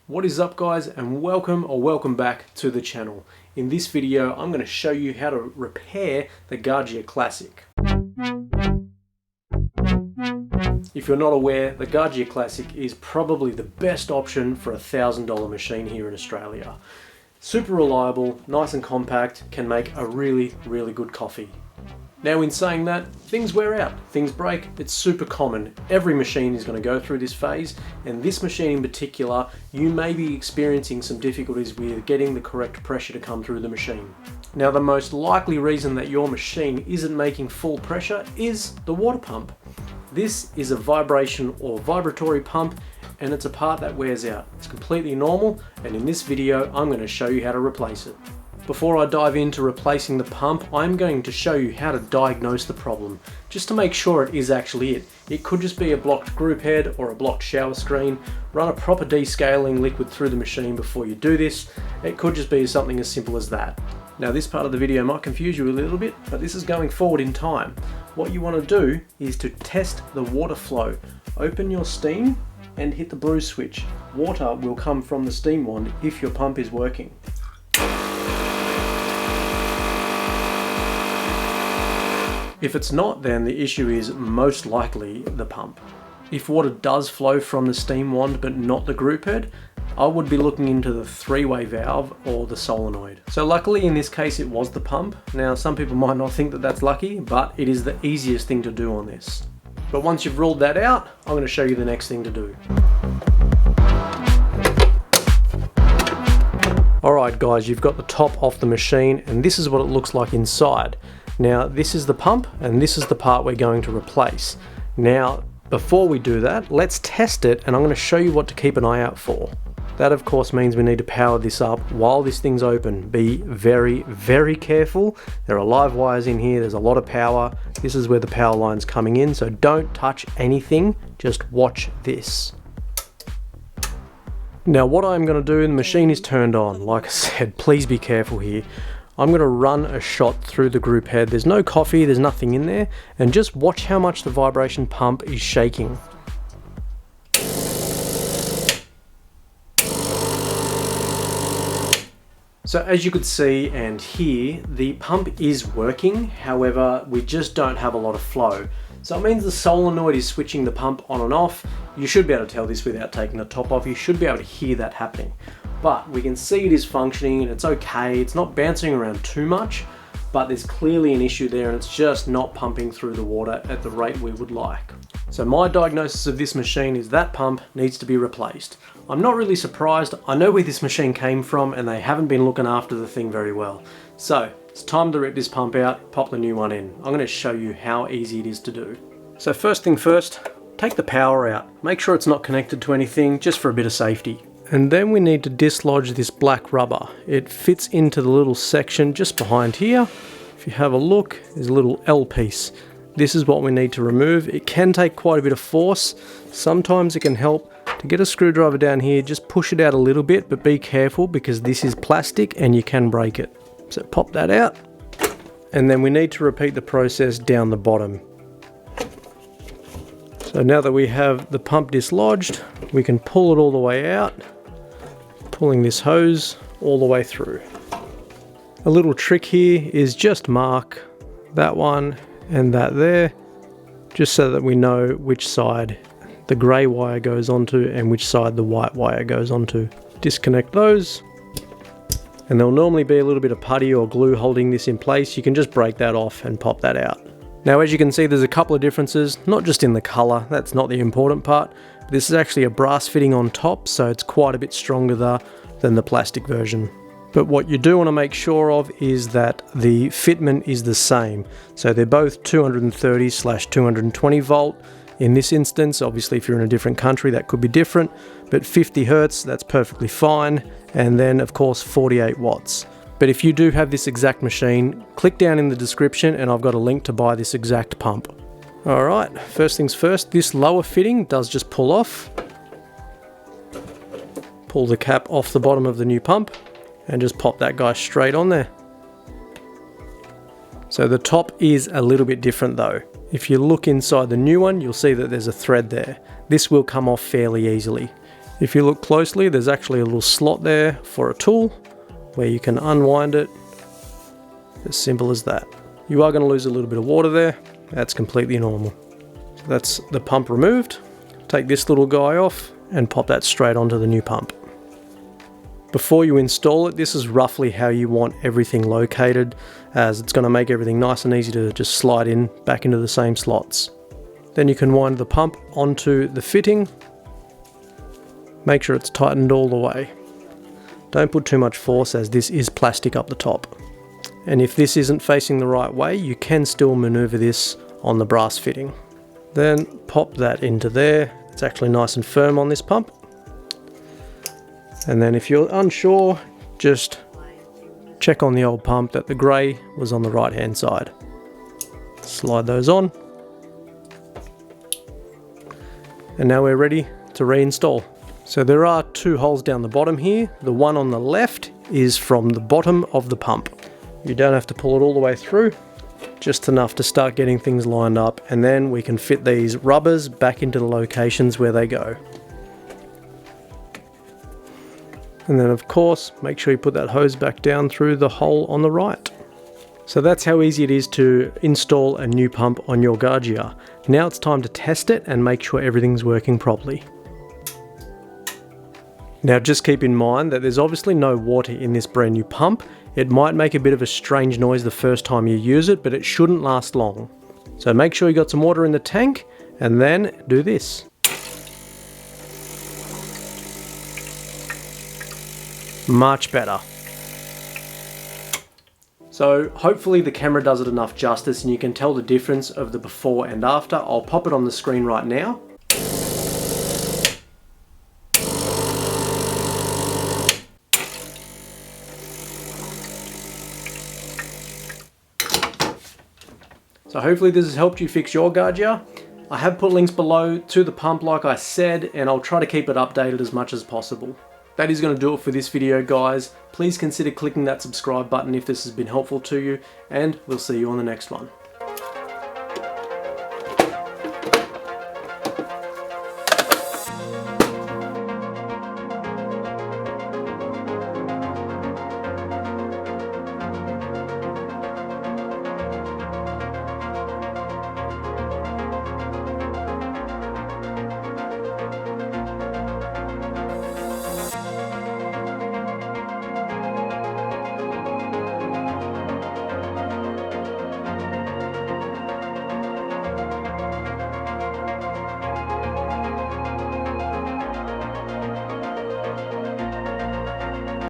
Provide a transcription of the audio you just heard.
What is up guys, and welcome back to the channel. In this video I'm going to show you how to repair the Gaggia Classic. If you're not aware, the Gaggia Classic is probably the best option for a $1,000 machine here in Australia. Super reliable, nice and compact, can make a really good coffee. Now in saying that, things wear out, things break, it's super common. Every machine is going to go through this phase, and this machine in particular, you may be experiencing some difficulties with getting the correct pressure to come through the machine. Now the most likely reason that your machine isn't making full pressure is the water pump. This is a vibration or vibratory pump, and it's a part that wears out. It's completely normal, and in this video I'm going to show you how to replace it. Before I dive into replacing the pump, I'm going to show you how to diagnose the problem, just to make sure it is actually it. It could just be a blocked group head or a blocked shower screen. Run a proper descaling liquid through the machine before you do this. It could just be something as simple as that. Now this part of the video might confuse you a little bit, but this is going forward in time. What you want to do is to test the water flow. Open your steam and hit the blue switch. Water will come from the steam wand if your pump is working. If it's not, then the issue is most likely the pump. If water does flow from the steam wand but not the group head, I would be looking into the three-way valve or the solenoid. So luckily in this case it was the pump. Now some people might not think that that's lucky, but it is the easiest thing to do on this. But once you've ruled that out, I'm going to show you the next thing to do. Alright guys, you've got the top off the machine and this is what it looks like inside. Now this is the pump and this is the part we're going to replace. Now before we do that, let's test it, and I'm going to show you what to keep an eye out for. That of course means we need to power this up while this thing's open. Be very careful. There are live wires in here, there's a lot of power. This is where the power line's coming in, so don't touch anything, just watch this. Now what I'm going to do, the machine is turned on. Like I said, please be careful here. I'm going to run a shot through the group head. There's no coffee, there's nothing in there, and just watch how much the vibration pump is shaking. So as you could see and hear, the pump is working, however we just don't have a lot of flow. So it means the solenoid is switching the pump on and off. You should be able to tell this without taking the top off. You should be able to hear that happening. But we can see it is functioning and it's okay. It's not bouncing around too much, but there's clearly an issue there and it's just not pumping through the water at the rate we would like. So my diagnosis of this machine is that pump needs to be replaced. I'm not really surprised. I know where this machine came from and they haven't been looking after the thing very well. So it's time to rip this pump out, pop the new one in. I'm going to show you how easy it is to do. So first thing first, take the power out. Make sure it's not connected to anything, just for a bit of safety. And then we need to dislodge this black rubber. It fits into the little section just behind here. If you have a look, there's a little L piece. This is what we need to remove. It can take quite a bit of force. Sometimes it can help to get a screwdriver down here, just push it out a little bit, but be careful because this is plastic and you can break it. So pop that out. And then we need to repeat the process down the bottom. So now that we have the pump dislodged, we can pull it all the way out, pulling this hose all the way through. A little trick here is just mark that one and that there, just so that we know which side the grey wire goes onto and which side the white wire goes onto. Disconnect those, and there'll normally be a little bit of putty or glue holding this in place. You can just break that off and pop that out. Now as you can see, there's a couple of differences, not just in the colour, that's not the important part. This is actually a brass fitting on top, so it's quite a bit stronger than the plastic version. But what you do want to make sure of is that the fitment is the same. So they're both 230/220 volt. In this instance, obviously if you're in a different country that could be different, but 50 Hertz, that's perfectly fine. And then of course 48 watts. But if you do have this exact machine, click down in the description and I've got a link to buy this exact pump. Alright, first things first, this lower fitting does just pull off. Pull the cap off the bottom of the new pump and just pop that guy straight on there. So the top is a little bit different though. If you look inside the new one, you'll see that there's a thread there. This will come off fairly easily. If you look closely, there's actually a little slot there for a tool where you can unwind it. As simple as that. You are going to lose a little bit of water there. That's completely normal. So that's the pump removed. Take this little guy off and pop that straight onto the new pump. Before you install it, this is roughly how you want everything located, as it's going to make everything nice and easy to just slide in back into the same slots. Then you can wind the pump onto the fitting. Make sure it's tightened all the way. Don't put too much force, as this is plastic up the top. And if this isn't facing the right way, you can still maneuver this on the brass fitting. Then pop that into there. It's actually nice and firm on this pump. And then if you're unsure, just check on the old pump that the grey was on the right hand side. Slide those on. And now we're ready to reinstall. So there are two holes down the bottom here. The one on the left is from the bottom of the pump. You don't have to pull it all the way through, just enough to start getting things lined up, and then we can fit these rubbers back into the locations where they go. And then of course, make sure you put that hose back down through the hole on the right. So that's how easy it is to install a new pump on your Gaggia. Now it's time to test it and make sure everything's working properly. Now just keep in mind that there's obviously no water in this brand new pump. It might make a bit of a strange noise the first time you use it, but it shouldn't last long. So make sure you got some water in the tank, and then do this. Much better. So hopefully the camera does it enough justice and you can tell the difference of the before and after. I'll pop it on the screen right now. So hopefully this has helped you fix your Gaggia. I have put links below to the pump like I said, and I'll try to keep it updated as much as possible. That is going to do it for this video, guys. Please consider clicking that subscribe button if this has been helpful to you, and we'll see you on the next one.